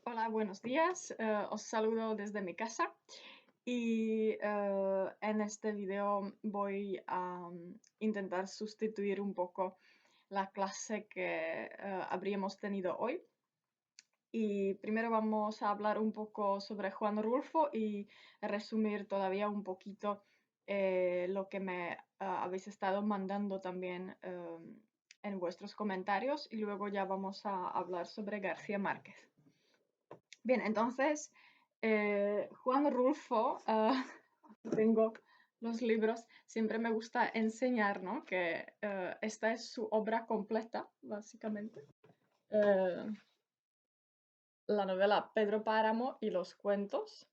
Hola, buenos días. Os saludo desde mi casa y en este video voy a intentar sustituir un poco la clase que habríamos tenido hoy. Y primero vamos a hablar un poco sobre Juan Rulfo y resumir todavía un poquito lo que me habéis estado mandando también en vuestros comentarios y luego ya vamos a hablar sobre García Márquez. Bien, entonces, Juan Rulfo, tengo los libros, siempre me gusta enseñar, ¿no? Que esta es su obra completa, básicamente. Eh, la novela Pedro Páramo y los cuentos.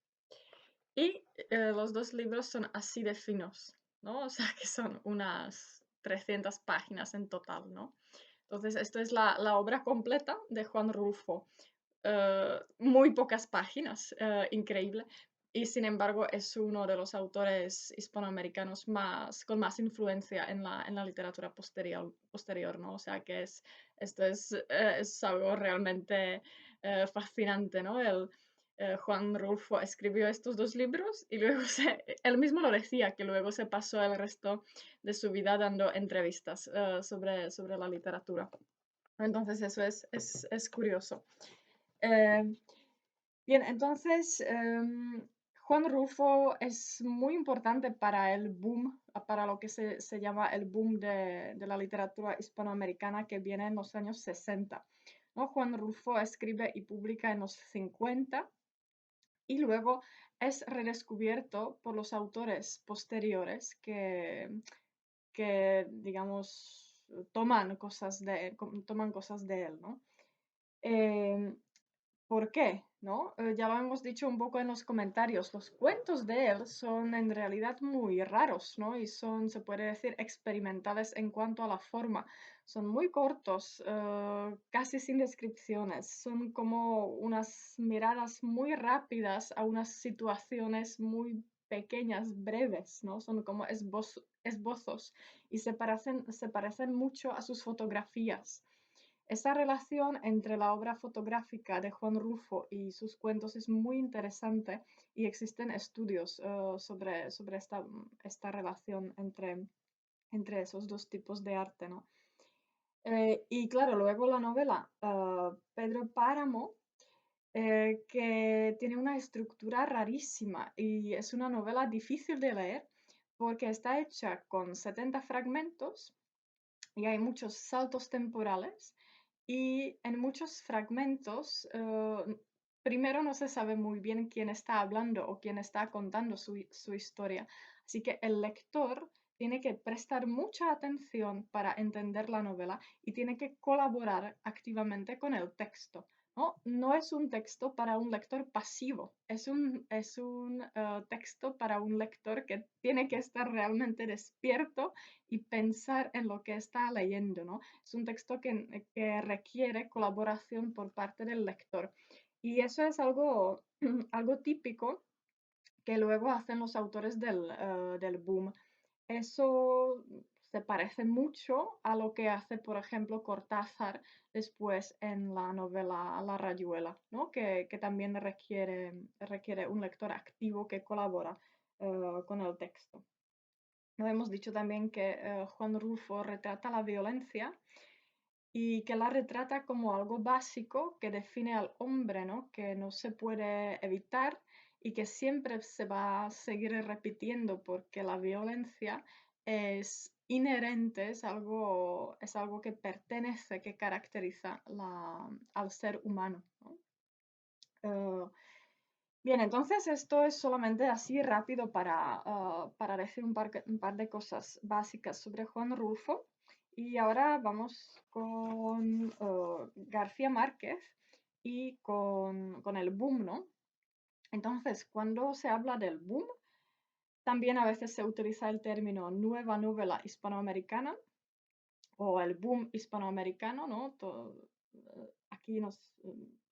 Y los dos libros son así de finos, ¿no? O sea, que son unas 300 páginas en total, ¿no? Entonces, esto es la obra completa de Juan Rulfo. Muy pocas páginas, increíble. Y sin embargo, es uno de los autores hispanoamericanos con más influencia en la literatura posterior, ¿no? O sea que es algo realmente fascinante, ¿no? Juan Rulfo escribió estos dos libros y luego él mismo lo decía, que luego se pasó el resto de su vida dando entrevistas sobre la literatura. Entonces eso es curioso. Eh, bien, entonces Juan Rulfo es muy importante para el boom, para lo que se llama el boom de la literatura hispanoamericana que viene en los años 60, ¿no? Juan Rulfo escribe y publica en los 50 y luego es redescubierto por los autores posteriores que digamos, toman cosas de él, ¿no? Em, ¿Por qué? ¿No? Ya lo hemos dicho un poco en los comentarios. Los cuentos de él son en realidad muy raros, ¿no? Y son, se puede decir, experimentales en cuanto a la forma. Son muy cortos, casi sin descripciones. Son como unas miradas muy rápidas a unas situaciones muy pequeñas, breves, ¿no? Son como esbozos y se parecen mucho a sus fotografías. Esa relación entre la obra fotográfica de Juan Rulfo y sus cuentos es muy interesante y existen estudios sobre esta relación entre esos dos tipos de arte, ¿no? Y claro, luego la novela Pedro Páramo, que tiene una estructura rarísima y es una novela difícil de leer porque está hecha con 70 fragmentos y hay muchos saltos temporales y en muchos fragmentos, primero no se sabe muy bien quién está hablando o quién está contando su historia. Así que el lector tiene que prestar mucha atención para entender la novela y tiene que colaborar activamente con el texto. ¿No? No es un texto para un lector pasivo, es un texto para un lector que tiene que estar realmente despierto y pensar en lo que está leyendo, ¿no? Es un texto que requiere colaboración por parte del lector. Y eso es algo, algo típico que luego hacen los autores del boom. Eso se parece mucho a lo que hace, por ejemplo, Cortázar después en la novela La Rayuela, ¿no? Que también requiere un lector activo que colabora con el texto. No hemos dicho también que Juan Rulfo retrata la violencia y que la retrata como algo básico que define al hombre, ¿no? Que no se puede evitar y que siempre se va a seguir repitiendo porque la violencia es inherente, es algo que pertenece, que caracteriza al ser humano, ¿no? Eh, Bien, entonces esto es solamente así rápido para decir un par de cosas básicas sobre Juan Rulfo. Y ahora vamos con García Márquez y con el boom, ¿no? Entonces, cuando se habla del boom, también a veces se utiliza el término nueva novela hispanoamericana o el boom hispanoamericano, ¿no? Aquí nos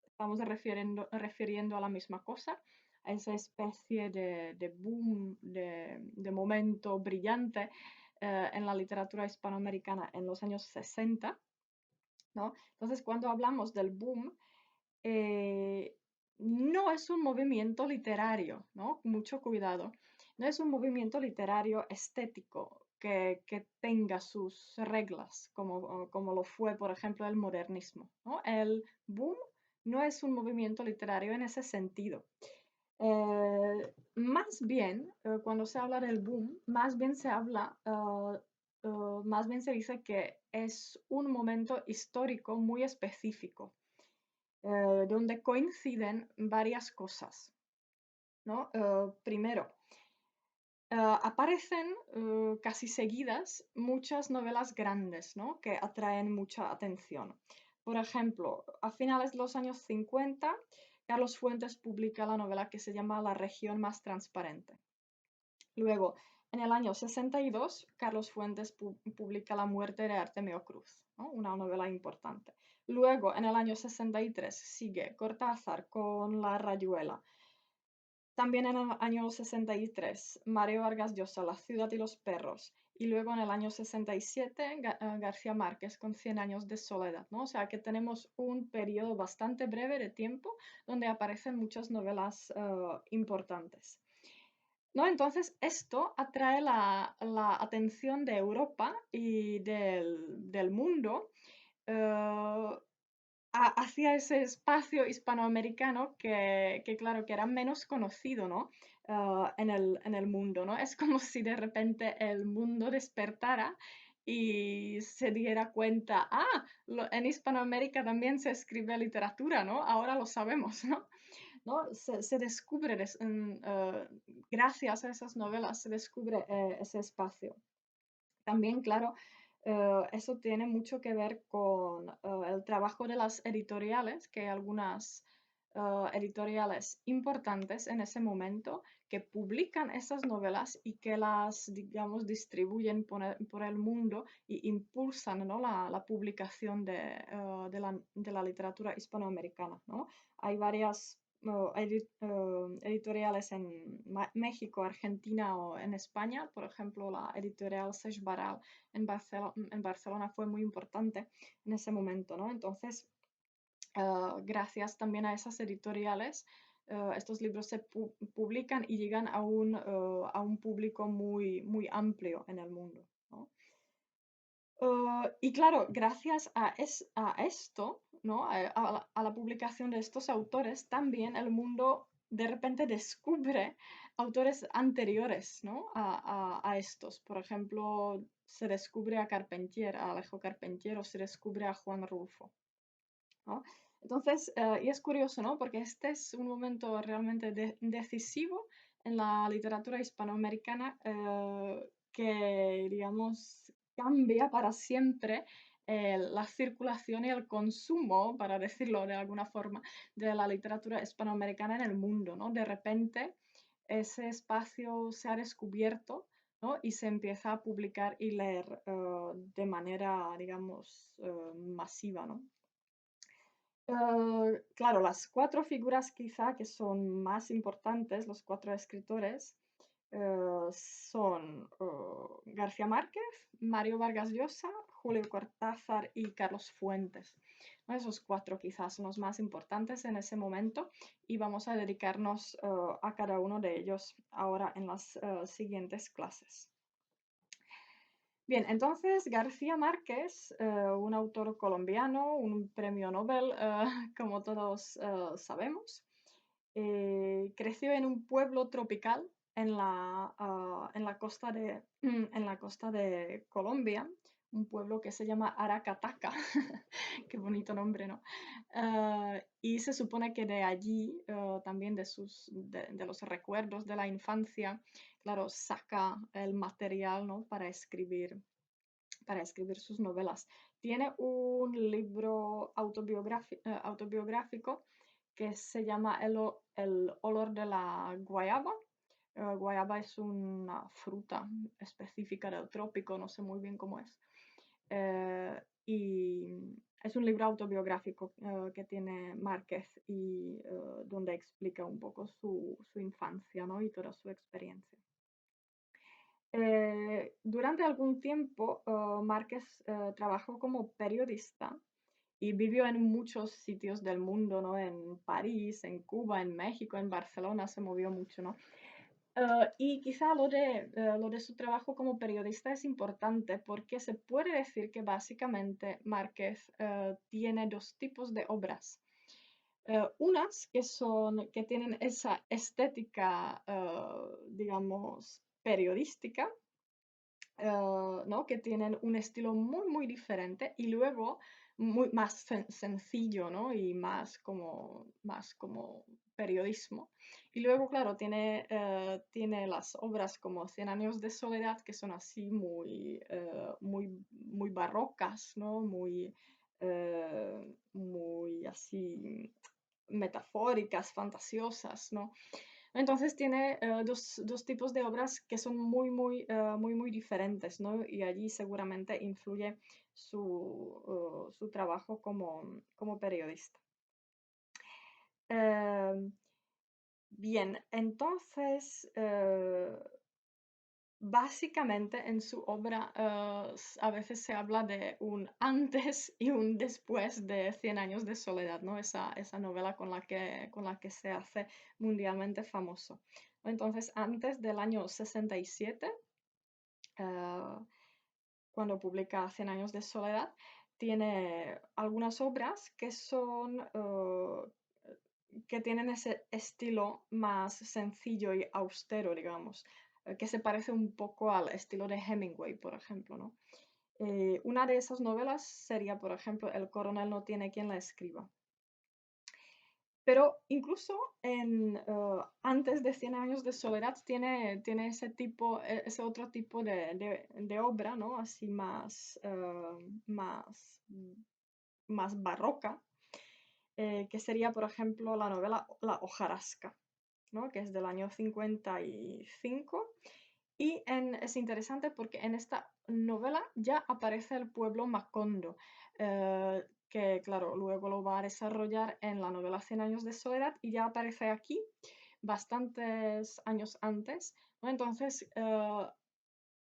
estamos refiriendo a la misma cosa, a esa especie de boom, de momento brillante en la literatura hispanoamericana en los años 60, ¿no? Entonces, cuando hablamos del boom, no es un movimiento literario, ¿no? Mucho cuidado. No es un movimiento literario estético que tenga sus reglas, como lo fue, por ejemplo, el modernismo, ¿no? El boom no es un movimiento literario en ese sentido. Más bien, cuando se habla del boom, más bien se habla, más bien se dice que es un momento histórico muy específico, donde coinciden varias cosas, ¿no? Primero, aparecen casi seguidas muchas novelas grandes, ¿no? Que atraen mucha atención. Por ejemplo, a finales de los años 50, Carlos Fuentes publica la novela que se llama La región más transparente. Luego, en el año 62, Carlos Fuentes publica La muerte de Artemio Cruz, ¿no? Una novela importante. Luego, en el año 63, sigue Cortázar con La rayuela. También en el año 63, Mario Vargas Llosa, La ciudad y los perros. Y luego en el año 67, García Márquez con Cien años de soledad, ¿no? O sea que tenemos un periodo bastante breve de tiempo donde aparecen muchas novelas importantes, ¿no? Entonces, esto atrae la atención de Europa y del mundo, eh, hacia ese espacio hispanoamericano claro, que era menos conocido, ¿no? En el mundo, ¿no? Es como si de repente el mundo despertara y se diera cuenta, en Hispanoamérica también se escribe literatura, ¿no? Ahora lo sabemos, ¿no? ¿No? Se descubre, gracias a esas novelas, se descubre ese espacio. También, claro, eso tiene mucho que ver con el trabajo de las editoriales, que hay algunas editoriales importantes en ese momento que publican esas novelas y que las, digamos, distribuyen por el mundo y impulsan, ¿no? La publicación de la literatura hispanoamericana, ¿no? Hay varias editoriales en México, Argentina o en España. Por ejemplo, la editorial Seix Barral en Barcelona fue muy importante en ese momento, ¿no? Entonces, gracias también a esas editoriales, estos libros se publican y llegan a un público muy, muy amplio en el mundo, ¿no? Y claro, gracias a esto, ¿no? A la publicación de estos autores, también el mundo de repente descubre autores anteriores, ¿no? A estos. Por ejemplo, se descubre a Carpentier, a Alejo Carpentier, o se descubre a Juan Rulfo, ¿no? Entonces, y es curioso, ¿no? Porque este es un momento realmente decisivo en la literatura hispanoamericana, que, digamos, cambia para siempre la circulación y el consumo, para decirlo de alguna forma, de la literatura hispanoamericana en el mundo, ¿no? De repente ese espacio se ha descubierto, ¿no? Y se empieza a publicar y leer de manera, digamos, masiva, ¿no? Claro, las cuatro figuras quizá que son más importantes, los cuatro escritores, son García Márquez, Mario Vargas Llosa, Julio Cortázar y Carlos Fuentes, ¿no? Esos cuatro quizás son los más importantes en ese momento y vamos a dedicarnos a cada uno de ellos ahora en las siguientes clases. Bien, entonces García Márquez, un autor colombiano, un premio Nobel, como todos sabemos, creció en un pueblo tropical en la costa en la costa de Colombia, un pueblo que se llama Aracataca. Qué bonito nombre, ¿no? Y se supone que de allí, también de los recuerdos de la infancia, claro, saca el material, ¿no? Para escribir sus novelas. Tiene un libro autobiográfico que se llama El olor de la guayaba. Guayaba es una fruta específica del trópico, no sé muy bien cómo es. Y es un libro autobiográfico que tiene Márquez y donde explica un poco su infancia, ¿no? Y toda su experiencia. Durante algún tiempo, Márquez trabajó como periodista y vivió en muchos sitios del mundo, ¿no? En París, en Cuba, en México, en Barcelona, se movió mucho, ¿no? Y quizá lo de su trabajo como periodista es importante porque se puede decir que básicamente Márquez tiene dos tipos de obras. Unas que tienen esa estética, digamos, periodística, ¿no? Que tienen un estilo muy, muy diferente y luego muy más sencillo, ¿no? Y más como periodismo. Y luego, claro, tiene las obras como Cien años de soledad, que son así muy barrocas, ¿no? Muy así metafóricas, fantasiosas, ¿no? Entonces tiene dos tipos de obras que son muy diferentes, ¿no? Y allí seguramente influye su trabajo como periodista. Eh, bien, entonces, básicamente en su obra a veces se habla de un antes y un después de Cien años de soledad, ¿no? Esa novela con la que se hace mundialmente famoso. Entonces, antes del año 67, eh, cuando publica Cien años de soledad, tiene algunas obras que tienen ese estilo más sencillo y austero, digamos, que se parece un poco al estilo de Hemingway, por ejemplo, ¿no? Una de esas novelas sería, por ejemplo, El coronel no tiene quien la escriba. Pero incluso antes de Cien años de soledad tiene ese otro tipo de obra, ¿no? Así más barroca, que sería, por ejemplo, la novela La hojarasca, ¿no? Que es del año 55. Es interesante porque en esta novela ya aparece el pueblo Macondo, que claro, luego lo va a desarrollar en la novela Cien años de soledad y ya aparece aquí bastantes años antes, ¿no? Entonces,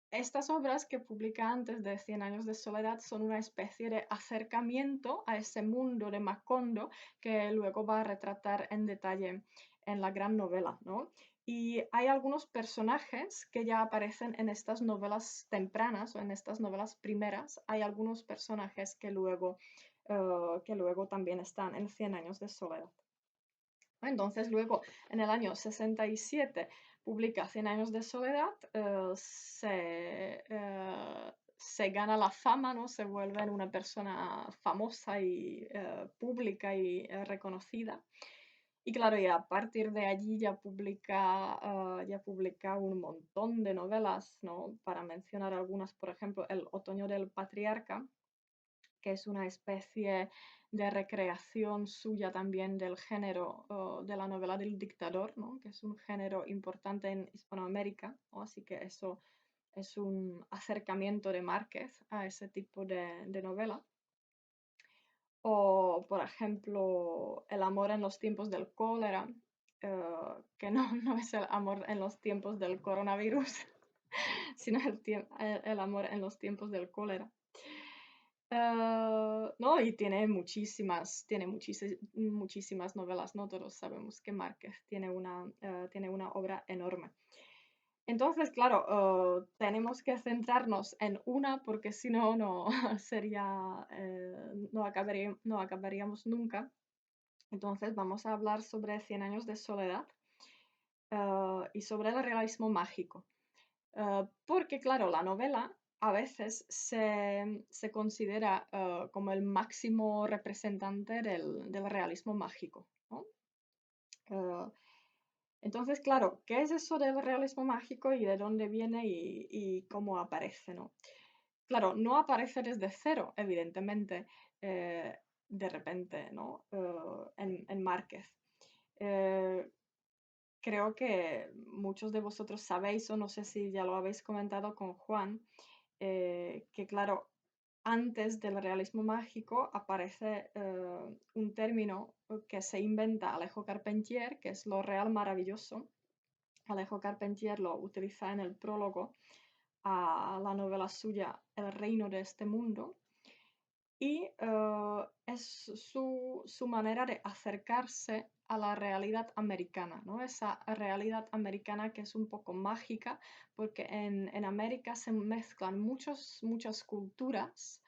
estas obras que publica antes de Cien años de soledad son una especie de acercamiento a ese mundo de Macondo que luego va a retratar en detalle en la gran novela, ¿no? Y hay algunos personajes que ya aparecen en estas novelas tempranas o en estas novelas primeras. Hay algunos personajes que luego también están en Cien años de soledad. Entonces, luego, en el año 67, publica Cien años de soledad, se gana la fama, ¿no? Se vuelve una persona famosa y pública y reconocida. Y claro, y a partir de allí ya publica un montón de novelas, ¿no? Para mencionar algunas, por ejemplo, El otoño del patriarca, que es una especie de recreación suya también del género de la novela del dictador, ¿no? Que es un género importante en Hispanoamérica, ¿no? Así que eso es un acercamiento de Márquez a ese tipo de novela. O, por ejemplo, El amor en los tiempos del cólera, que no es el amor en los tiempos del coronavirus, sino el amor en los tiempos del cólera. No, y muchísimas novelas, ¿no? Todos sabemos que Márquez tiene una obra enorme. Entonces, claro, tenemos que centrarnos en una porque si no, no acabaríamos nunca. Entonces, vamos a hablar sobre Cien años de soledad, y sobre el realismo mágico. Porque, claro, la novela a veces se considera como el máximo representante del realismo mágico, ¿no? Eh, entonces, claro, ¿qué es eso del realismo mágico y de dónde viene y cómo aparece, ¿no? Claro, no aparece desde cero, evidentemente, de repente, ¿no? En Márquez. Eh, Creo que muchos de vosotros sabéis, o no sé si ya lo habéis comentado con Juan, que claro, antes del realismo mágico aparece un término que se inventa Alejo Carpentier, que es lo real maravilloso. Alejo Carpentier lo utiliza en el prólogo a la novela suya El reino de este mundo. y es su manera de acercarse a la realidad americana, ¿no? Esa realidad americana que es un poco mágica, porque en América se mezclan muchas culturas,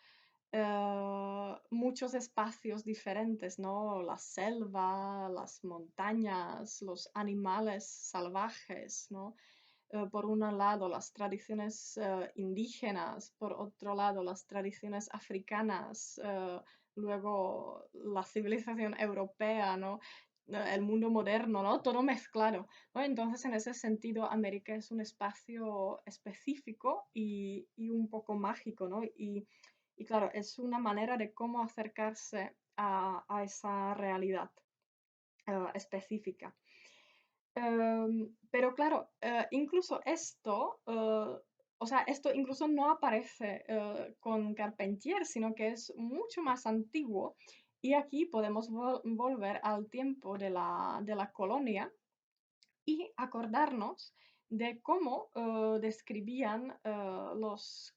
muchos espacios diferentes, ¿no? La selva, las montañas, los animales salvajes, ¿no? Por un lado las tradiciones indígenas, por otro lado las tradiciones africanas, luego la civilización europea, ¿no? El mundo moderno, ¿no? Todo mezclado, ¿no? Entonces, en ese sentido, América es un espacio específico y un poco mágico, ¿no? Y claro, es una manera de cómo acercarse a esa realidad específica. Pero claro, incluso esto, o sea, esto incluso no aparece con Carpentier, sino que es mucho más antiguo. Y aquí podemos volver al tiempo de la colonia y acordarnos de cómo describían los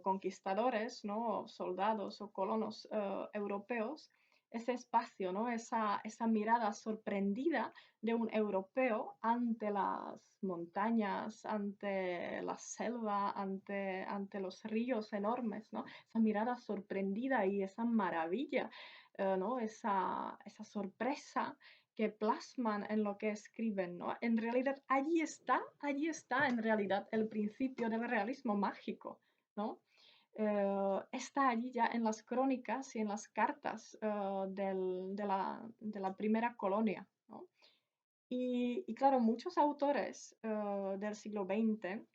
conquistadores, ¿no? Soldados o colonos europeos ese espacio, ¿no? Esa mirada sorprendida de un europeo ante las montañas, ante la selva, ante los ríos enormes, ¿no? Esa mirada sorprendida y esa maravilla, ¿no? Esa sorpresa que plasman en lo que escriben, ¿no? En realidad, allí está en realidad el principio del realismo mágico, ¿no? Está allí ya en las crónicas y en las cartas de la primera colonia, ¿no? Y claro, muchos autores del siglo XX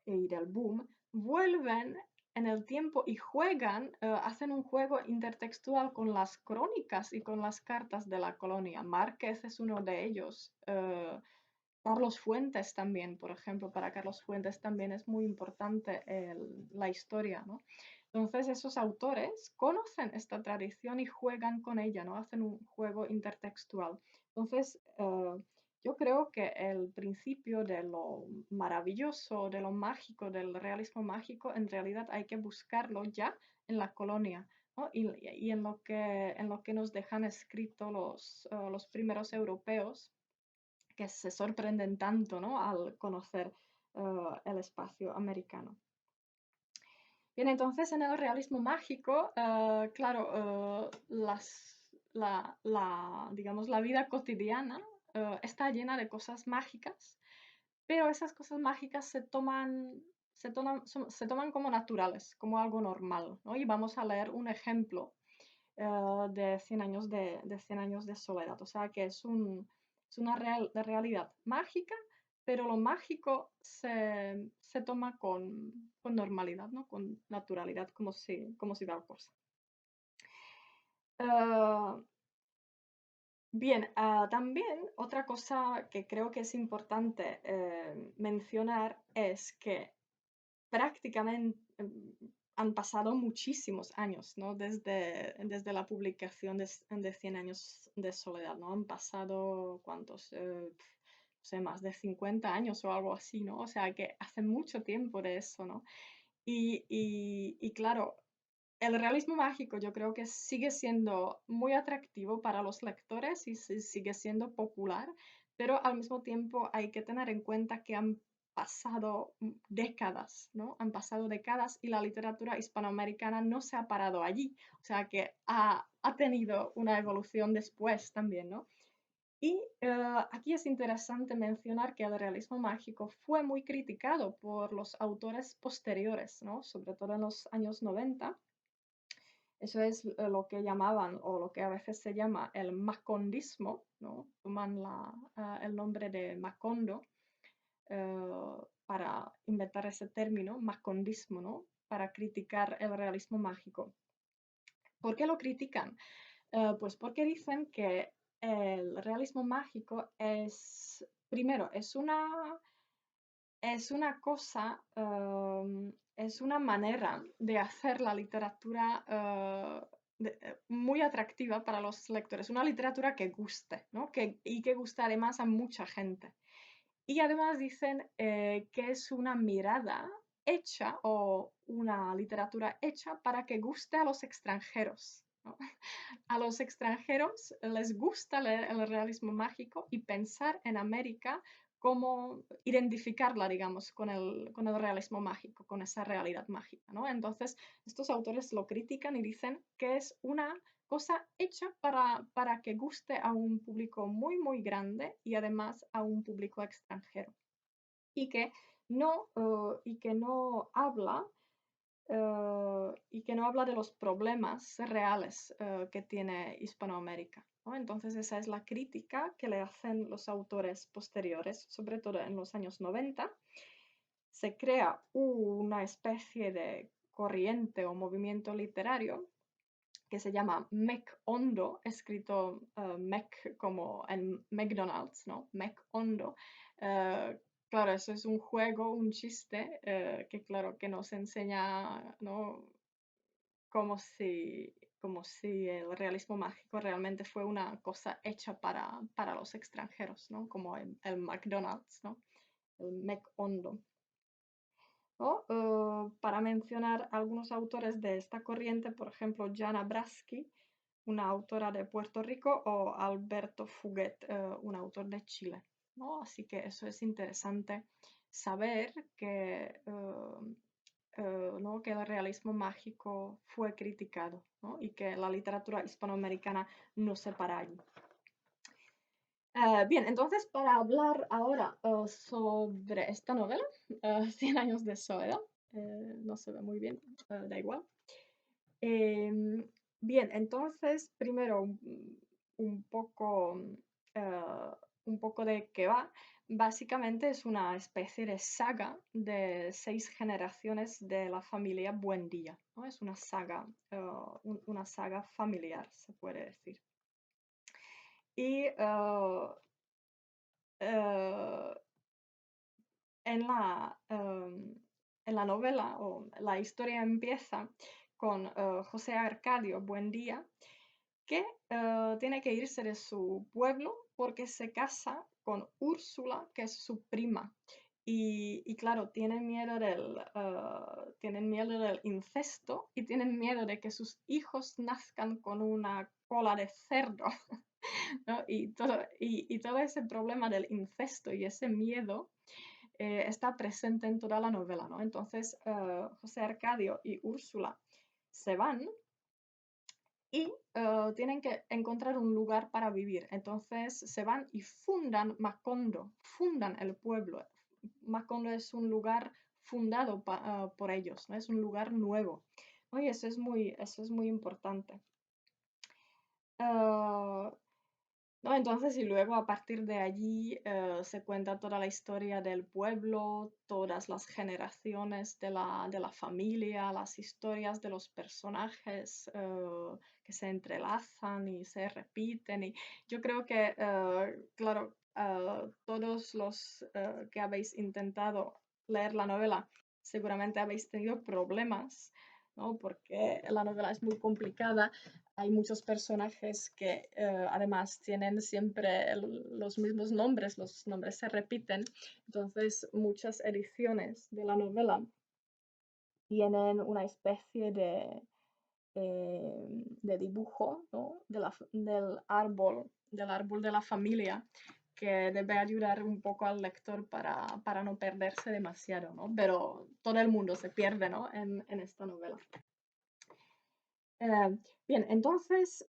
y del boom vuelven en el tiempo y juegan, hacen un juego intertextual con las crónicas y con las cartas de la colonia. Márquez es uno de ellos. Carlos Fuentes también, por ejemplo, para Carlos Fuentes también es muy importante la historia, ¿no? Entonces esos autores conocen esta tradición y juegan con ella, ¿no? Hacen un juego intertextual. Entonces, yo creo que el principio de lo maravilloso, de lo mágico, del realismo mágico, en realidad hay que buscarlo ya en la colonia, ¿no? Y en lo que nos dejan escrito los primeros europeos que se sorprenden tanto, ¿no? Al conocer el espacio americano. Bien, entonces en el realismo mágico, claro, digamos, la vida cotidiana está llena de cosas mágicas, pero esas cosas mágicas se toman como naturales, como algo normal, ¿no? Y vamos a leer un ejemplo de 100 años de 100 años de soledad. O sea que es una de realidad mágica, pero lo mágico se toma con normalidad, ¿no? Con naturalidad, como si tal cosa. Ah, bien, también otra cosa que creo que es importante mencionar es que prácticamente han pasado muchísimos años, ¿no? Desde la publicación de 100 años de soledad, ¿no? Han pasado, ¿cuántos? No sé, más de 50 años o algo así, ¿no? O sea, que hace mucho tiempo de eso, ¿no? Y claro, el realismo mágico yo creo que sigue siendo muy atractivo para los lectores y sigue siendo popular, pero al mismo tiempo hay que tener en cuenta que han pasado décadas, ¿no? Han pasado décadas y la literatura hispanoamericana no se ha parado allí, o sea que ha tenido una evolución después también, ¿no? Y aquí es interesante mencionar que el realismo mágico fue muy criticado por los autores posteriores, ¿no? Sobre todo en los años 90. Eso es lo que llamaban o lo que a veces se llama el macondismo, ¿no? Toman el nombre de Macondo eh, para inventar ese término, macondismo, ¿no? Para criticar el realismo mágico. ¿Por qué lo critican? Pues porque dicen que el realismo mágico es, primero, es una cosa, es una manera de hacer la literatura muy atractiva para los lectores, una literatura que guste, ¿no? Y que guste además a mucha gente. Y además dicen que es una mirada hecha o una literatura hecha para que guste a los extranjeros, ¿no? A los extranjeros les gusta leer el realismo mágico y pensar en América como identificarla, digamos, con el realismo mágico, con esa realidad mágica, ¿no? Entonces, estos autores lo critican y dicen que es una cosa hecha para que guste a un público muy, muy grande y además a un público extranjero. Y que y que no habla y que no habla de los problemas reales que tiene Hispanoamérica, ¿no? Entonces esa es la crítica que le hacen los autores posteriores, sobre todo en los años 90. Se crea una especie de corriente o movimiento literario que se llama Mec Hondo, escrito Mec como en McDonald's, ¿no? Mec Hondo. Claro, eso es un juego, un chiste, que claro, que nos enseña, ¿no? Como si, como si el realismo mágico realmente fue una cosa hecha para los extranjeros, ¿no? Como el McDonald's, ¿no? El Mec Hondo. ¿No? Para mencionar algunos autores de esta corriente, por ejemplo, Jana Brasky, una autora de Puerto Rico, o Alberto Fuguet, un autor de Chile, ¿no? Así que eso es interesante saber ¿no? que el realismo mágico fue criticado, ¿no? Y que la literatura hispanoamericana no se para allí. Bien, entonces para hablar ahora sobre esta novela, Cien años de soledad, no se ve muy bien, da igual. Em, Bien, entonces primero un poco, eh, un poco de qué va. Básicamente es una especie de saga de 6 generaciones de la familia Buendía, ¿no? Es una saga, una saga familiar, se puede decir. Y eh, en en la novela, o la historia empieza con José Arcadio Buendía, que tiene que irse de su pueblo porque se casa con Úrsula, que es su prima. Y claro, tienen miedo del incesto y tienen miedo de que sus hijos nazcan con una cola de cerdo, ¿no? Y todo ese problema del incesto y ese miedo está presente en toda la novela, ¿no? Entonces, José Arcadio y Úrsula se van y tienen que encontrar un lugar para vivir. Entonces se van y fundan Macondo, fundan el pueblo. Macondo es un lugar fundado por ellos, ¿no? Es un lugar nuevo. ¿No? Y eso es muy importante. Ah, ¿no? Entonces, y luego a partir de allí se cuenta toda la historia del pueblo, todas las generaciones de la familia, las historias de los personajes que se entrelazan y se repiten. Y yo creo que, claro, todos los que habéis intentado leer la novela seguramente habéis tenido problemas, ¿no? Porque la novela es muy complicada, hay muchos personajes que además tienen siempre los mismos nombres, los nombres se repiten, entonces muchas ediciones de la novela tienen una especie de dibujo, ¿no? Del árbol de la familia, que debe ayudar un poco al lector para no perderse demasiado, ¿no? Pero todo el mundo se pierde, ¿no? En esta novela. Bien, entonces,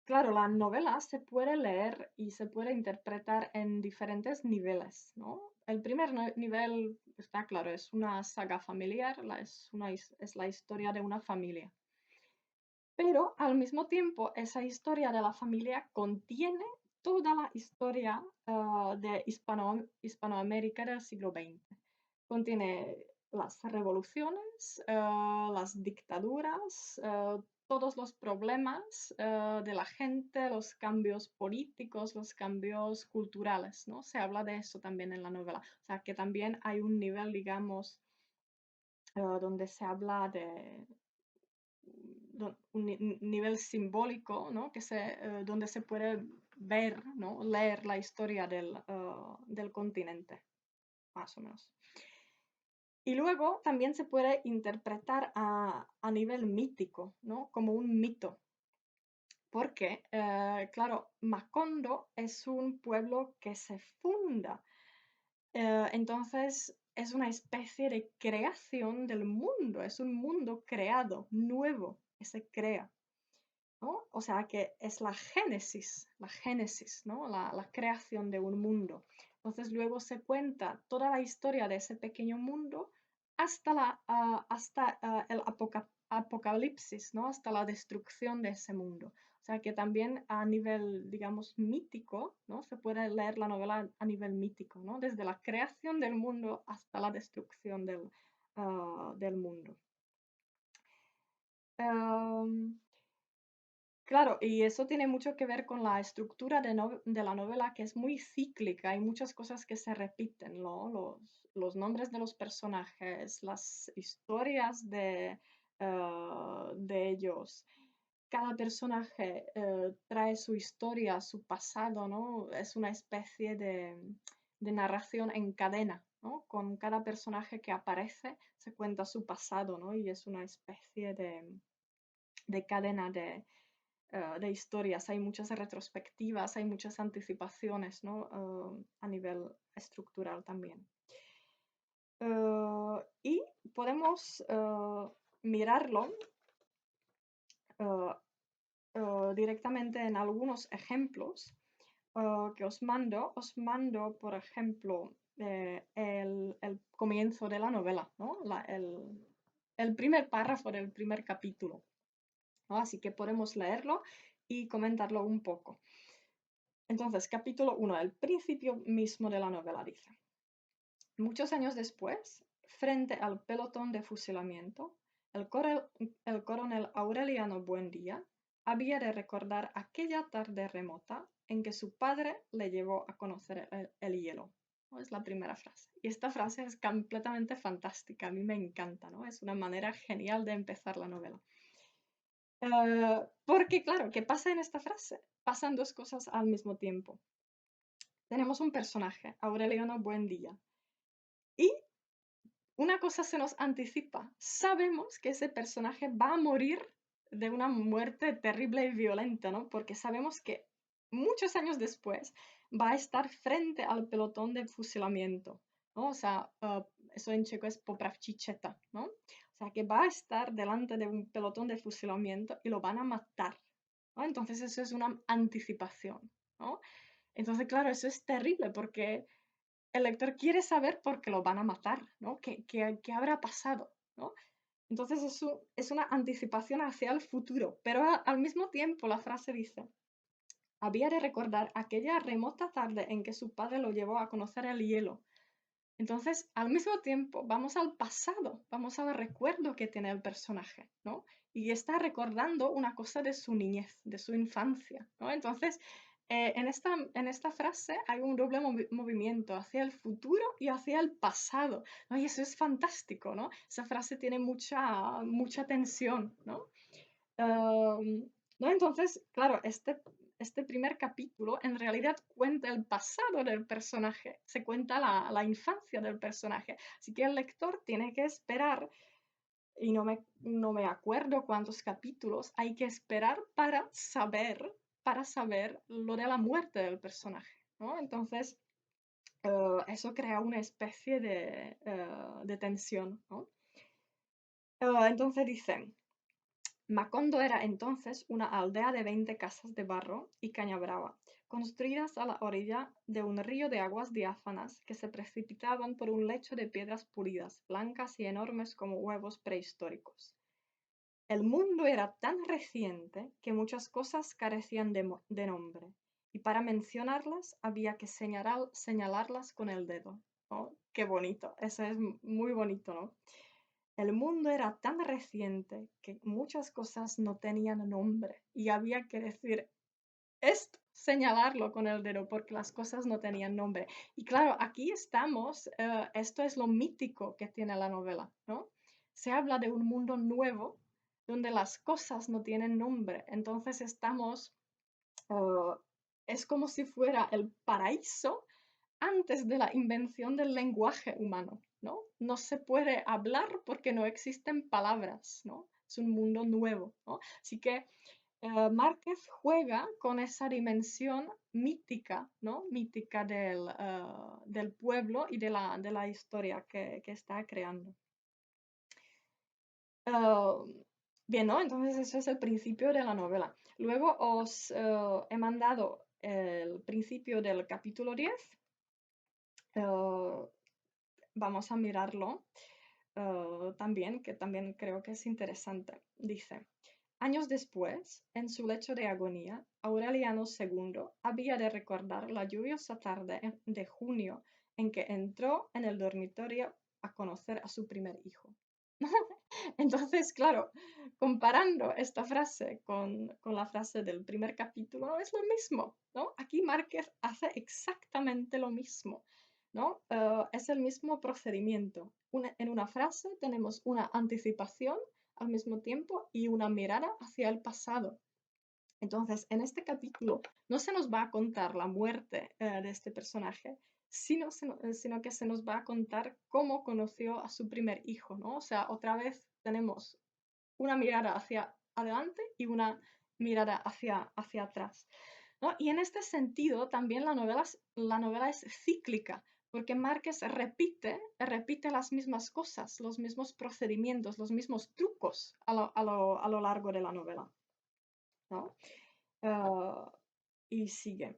claro, la novela se puede leer y se puede interpretar en diferentes niveles, ¿no? El primer nivel, está claro, es una saga familiar, es la historia de una familia. Pero al mismo tiempo, esa historia de la familia contiene toda la historia de Hispanoamérica del siglo XX. Contiene las revoluciones, las dictaduras, todos los problemas de la gente, los cambios políticos, los cambios culturales, ¿no? Se habla de eso también en la novela. O sea, que también hay un nivel, digamos, donde se habla de un nivel simbólico, ¿no? Donde se puede ver, ¿no? Leer la historia del continente, más o menos. Y luego también se puede interpretar a nivel mítico, ¿no? Como un mito. Porque, claro, Macondo es un pueblo que se funda. Entonces es una especie de creación del mundo, es un mundo creado, nuevo, que se crea, ¿no? O sea que es la génesis, ¿no? La creación de un mundo. Entonces luego se cuenta toda la historia de ese pequeño mundo hasta, el apocalipsis, ¿no? Hasta la destrucción de ese mundo. O sea que también a nivel, digamos, mítico, ¿no? Se puede leer la novela a nivel mítico, ¿no? Desde la creación del mundo hasta la destrucción del mundo. Em, Claro, y eso tiene mucho que ver con la estructura de la novela, que es muy cíclica. Hay muchas cosas que se repiten, ¿no? Los nombres de los personajes, las historias de ellos. Cada personaje trae su historia, su pasado, ¿no? Es una especie de narración en cadena, ¿no? Con cada personaje que aparece se cuenta su pasado, ¿no? Y es una especie de cadena de historias, hay muchas retrospectivas, hay muchas anticipaciones, ¿no? A nivel estructural también. Y podemos mirarlo eh, directamente en algunos ejemplos que os mando. Os mando, por ejemplo, el comienzo de la novela, ¿no? El primer párrafo del primer capítulo, ¿no? Así que podemos leerlo y comentarlo un poco. Entonces, capítulo 1, el principio mismo de la novela dice: muchos años después, frente al pelotón de fusilamiento, el coronel Aureliano Buendía había de recordar aquella tarde remota en que su padre le llevó a conocer el hielo. ¿No? Es la primera frase. Y esta frase es completamente fantástica, a mí me encanta, ¿no? Es una manera genial de empezar la novela. Porque, claro, ¿qué pasa en esta frase? Pasan dos cosas al mismo tiempo. Tenemos un personaje, Aureliano Buendía, y una cosa se nos anticipa. Sabemos que ese personaje va a morir de una muerte terrible y violenta, ¿no? Porque sabemos que muchos años después va a estar frente al pelotón de fusilamiento, ¿no? O sea, eso en checo es popravčičeta, ¿no? O sea, que va a estar delante de un pelotón de fusilamiento y lo van a matar, ¿no? Entonces eso es una anticipación, ¿no? Entonces, claro, eso es terrible porque el lector quiere saber por qué lo van a matar, ¿no? ¿Qué habrá pasado, ¿no? Entonces eso es una anticipación hacia el futuro, pero al mismo tiempo la frase dice: había de recordar aquella remota tarde en que su padre lo llevó a conocer el hielo. Entonces, al mismo tiempo, vamos al pasado, vamos al recuerdo que tiene el personaje, ¿no? Y está recordando una cosa de su niñez, de su infancia, ¿no? Entonces, en esta frase hay un doble movimiento hacia el futuro y hacia el pasado, ¿no? Y eso es fantástico, ¿no? Esa frase tiene mucha tensión, ¿no? ¿No? Entonces, claro, este primer capítulo en realidad cuenta el pasado del personaje, se cuenta la infancia del personaje. Así que el lector tiene que esperar, y no me acuerdo cuántos capítulos, hay que esperar para saber lo de la muerte del personaje, ¿no? Entonces, eso crea una especie de tensión, ¿no? Entonces dicen: Macondo era entonces una aldea de 20 casas de barro y caña brava, construidas a la orilla de un río de aguas diáfanas que se precipitaban por un lecho de piedras pulidas, blancas y enormes como huevos prehistóricos. El mundo era tan reciente que muchas cosas carecían de nombre, y para mencionarlas había que señalarlas con el dedo. ¿No? Qué bonito, eso es muy bonito, ¿no? El mundo era tan reciente que muchas cosas no tenían nombre y había que decir esto, señalarlo con el dedo porque las cosas no tenían nombre. Y claro, aquí estamos, esto es lo mítico que tiene la novela, ¿no? Se habla de un mundo nuevo donde las cosas no tienen nombre. Entonces estamos, eh, es como si fuera el paraíso antes de la invención del lenguaje humano, ¿no? No se puede hablar porque no existen palabras, ¿no? Es un mundo nuevo, ¿no? Así que Márquez juega con esa dimensión mítica, ¿no? Mítica del pueblo y de la historia que está creando. Ah, bien, ¿no? Entonces eso es el principio de la novela. Luego os he mandado el principio del capítulo 10. eh, Vamos a mirarlo también, que también creo que es interesante. Dice, años después, en su lecho de agonía, Aureliano II había de recordar la lluviosa tarde de junio en que entró en el dormitorio a conocer a su primer hijo. Entonces, claro, comparando esta frase con la frase del primer capítulo, no es lo mismo, ¿no? Aquí Márquez hace exactamente lo mismo, ¿no? Es el mismo procedimiento. En una frase tenemos una anticipación al mismo tiempo y una mirada hacia el pasado. Entonces, en este capítulo no se nos va a contar la muerte de este personaje, sino que se nos va a contar cómo conoció a su primer hijo, ¿no? O sea, otra vez tenemos una mirada hacia adelante y una mirada hacia atrás, ¿no? Y en este sentido también la novela es cíclica, porque Márquez repite las mismas cosas, los mismos procedimientos, los mismos trucos a lo largo de la novela, ¿no? Y sigue.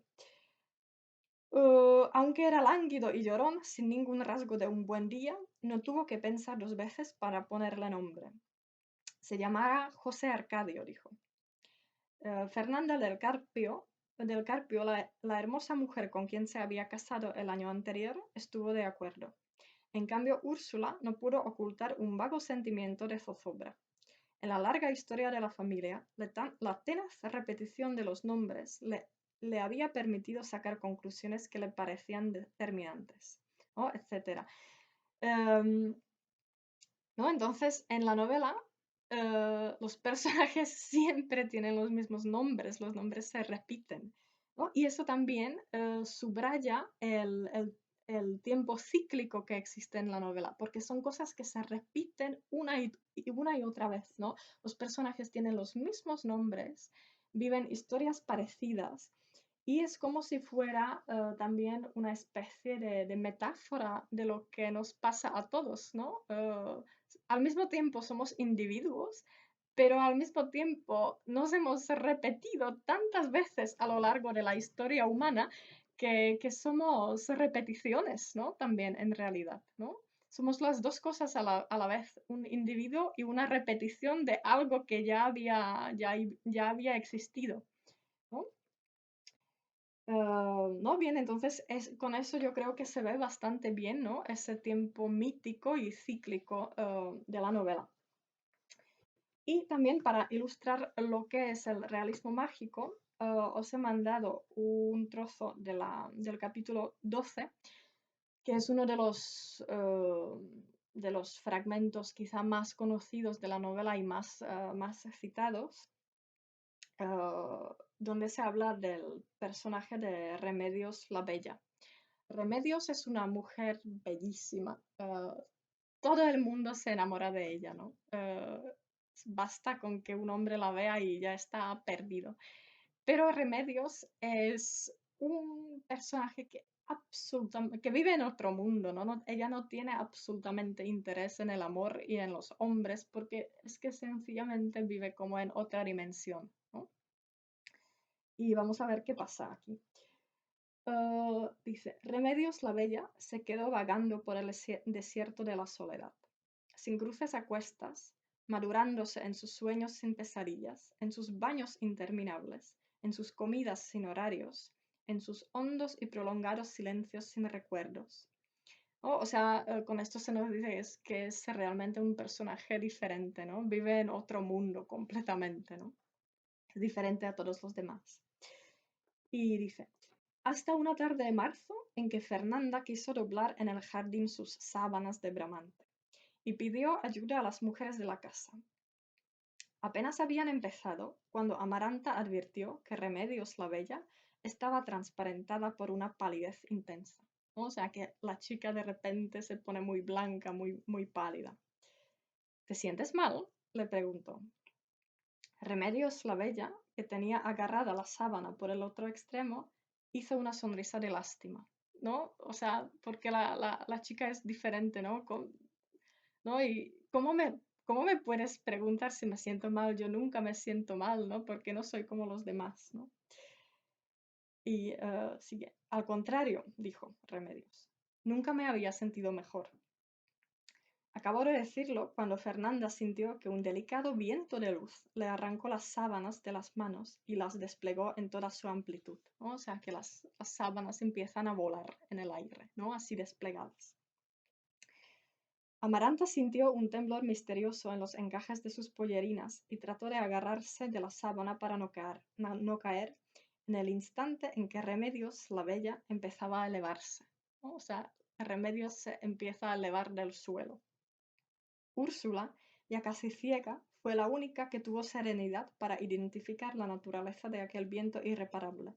Aunque era lánguido y llorón, sin ningún rasgo de un buen día, no tuvo que pensar dos veces para ponerle nombre. Se llamaba José Arcadio, dijo. Fernanda del Carpio, la hermosa mujer con quien se había casado el año anterior, estuvo de acuerdo. En cambio, Úrsula no pudo ocultar un vago sentimiento de zozobra. En la larga historia de la familia, la tenaz repetición de los nombres le había permitido sacar conclusiones que le parecían determinantes, ¿no? Etcétera. Em, ¿No? Entonces, en la novela, los personajes siempre tienen los mismos nombres, los nombres se repiten, ¿no? Y eso también subraya el tiempo cíclico que existe en la novela, porque son cosas que se repiten una y otra vez, ¿no? Los personajes tienen los mismos nombres, viven historias parecidas. Y es como si fuera también una especie de metáfora de lo que nos pasa a todos, ¿no? Al mismo tiempo somos individuos, pero al mismo tiempo nos hemos repetido tantas veces a lo largo de la historia humana que somos repeticiones, ¿no? También en realidad, ¿no? Somos las dos cosas a la vez, un individuo y una repetición de algo que ya había existido, ¿no? No, bien, entonces con eso yo creo que se ve bastante bien, ¿no? Ese tiempo mítico y cíclico de la novela. Y también para ilustrar lo que es el realismo mágico, os he mandado un trozo del capítulo 12, que es uno de los fragmentos quizá más conocidos de la novela y más citados, donde se habla del personaje de Remedios la Bella. Remedios es una mujer bellísima. Todo el mundo se enamora de ella, ¿no? Basta con que un hombre la vea y ya está perdido. Pero Remedios es un personaje que vive en otro mundo, ¿no? Ella no tiene absolutamente interés en el amor y en los hombres porque es que sencillamente vive como en otra dimensión, ¿no? Y vamos a ver qué pasa aquí. Dice, Remedios la Bella se quedó vagando por el desierto de la soledad, sin cruces a cuestas, madurándose en sus sueños sin pesadillas, en sus baños interminables, en sus comidas sin horarios, en sus hondos y prolongados silencios sin recuerdos. O sea, con esto se nos dice que es realmente un personaje diferente, ¿no? Vive en otro mundo completamente, ¿no? Es diferente a todos los demás. Y dice, hasta una tarde de marzo en que Fernanda quiso doblar en el jardín sus sábanas de bramante y pidió ayuda a las mujeres de la casa. Apenas habían empezado cuando Amaranta advirtió que Remedios la Bella estaba transparentada por una palidez intensa. ¿no? O sea que la chica de repente se pone muy blanca, muy pálida. ¿Te sientes mal?, le preguntó. Remedios la Bella, que tenía agarrada la sábana por el otro extremo, hizo una sonrisa de lástima, ¿no? O sea, porque la chica es diferente, ¿no? ¿No? Y cómo me puedes preguntar si me siento mal? Yo nunca me siento mal, ¿no? Porque no soy como los demás, ¿no? Y sigue. Al contrario, dijo Remedios, nunca me había sentido mejor. Acabó de decirlo cuando Fernanda sintió que un delicado viento de luz le arrancó las sábanas de las manos y las desplegó en toda su amplitud, ¿no? O sea que las sábanas empiezan a volar en el aire, ¿no? Así desplegadas. Amaranta sintió un temblor misterioso en los encajes de sus pollerinas y trató de agarrarse de la sábana para no caer en el instante en que Remedios, la Bella, empezaba a elevarse, ¿no? O sea, Remedios se empieza a elevar del suelo. Úrsula, ya casi ciega, fue la única que tuvo serenidad para identificar la naturaleza de aquel viento irreparable.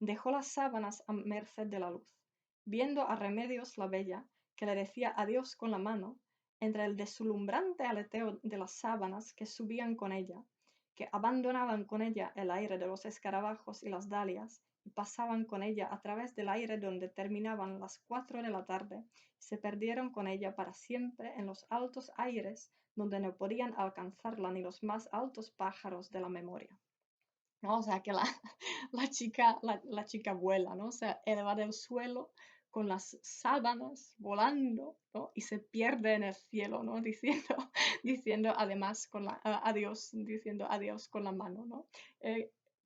Dejó las sábanas a merced de la luz. Viendo a Remedios la Bella, que le decía adiós con la mano, entre el deslumbrante aleteo de las sábanas que subían con ella, que abandonaban con ella el aire de los escarabajos y las dalias, y pasaban con ella a través del aire donde terminaban las 4 de la tarde, se perdieron con ella para siempre en los altos aires donde no podían alcanzarla ni los más altos pájaros de la memoria, ¿no? O sea que la chica vuela, ¿no? O sea, eleva del suelo con las sábanas volando, ¿no? Y se pierde en el cielo, ¿no? Diciendo además adiós, diciendo adiós con la mano, ¿no?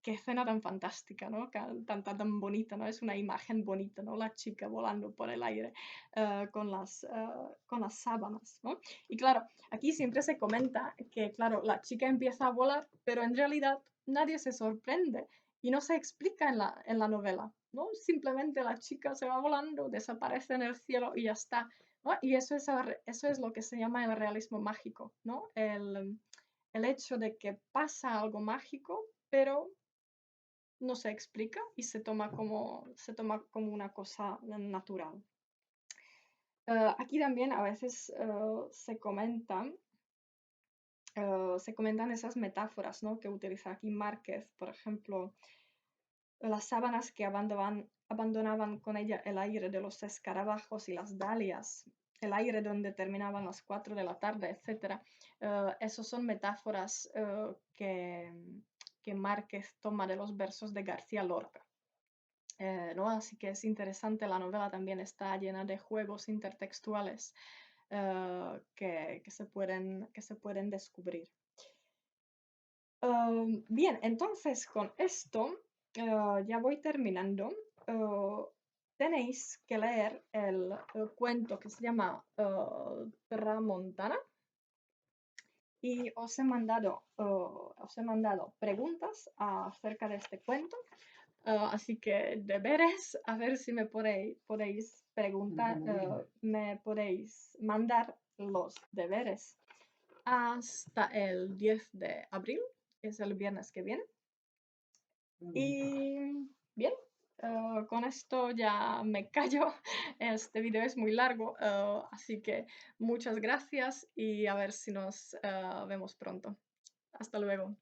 Qué escena tan fantástica, ¿no? Tan bonita, ¿no? Es una imagen bonita, ¿no? La chica volando por el aire con las sábanas, ¿no? Y claro, aquí siempre se comenta que, claro, la chica empieza a volar, pero en realidad nadie se sorprende y no se explica en la novela, ¿no? Simplemente la chica se va volando, desaparece en el cielo y ya está, ¿no? Y eso es lo que se llama el realismo mágico, ¿no? El hecho de que pasa algo mágico, pero no se explica y se toma como una cosa natural. Aquí también a veces se comentan esas metáforas, ¿no? Que utiliza aquí Márquez, por ejemplo, las sábanas que abandonaban con ella el aire de los escarabajos y las dalias, el aire donde terminaban las 4 de la tarde, etc. Esos son metáforas que Márquez toma de los versos de García Lorca. ¿No? Así que es interesante, la novela también está llena de juegos intertextuales que se pueden descubrir. Bien, entonces con esto ya voy terminando. Tenéis que leer el cuento que se llama Tramontana y os he mandado preguntas acerca de este cuento. Así que deberes, a ver si podéis preguntar, me podéis mandar los deberes hasta el 10 de abril, que es el viernes que viene. Y bien, con esto ya me callo. Este video es muy largo, así que muchas gracias y a ver si nos vemos pronto. Hasta luego.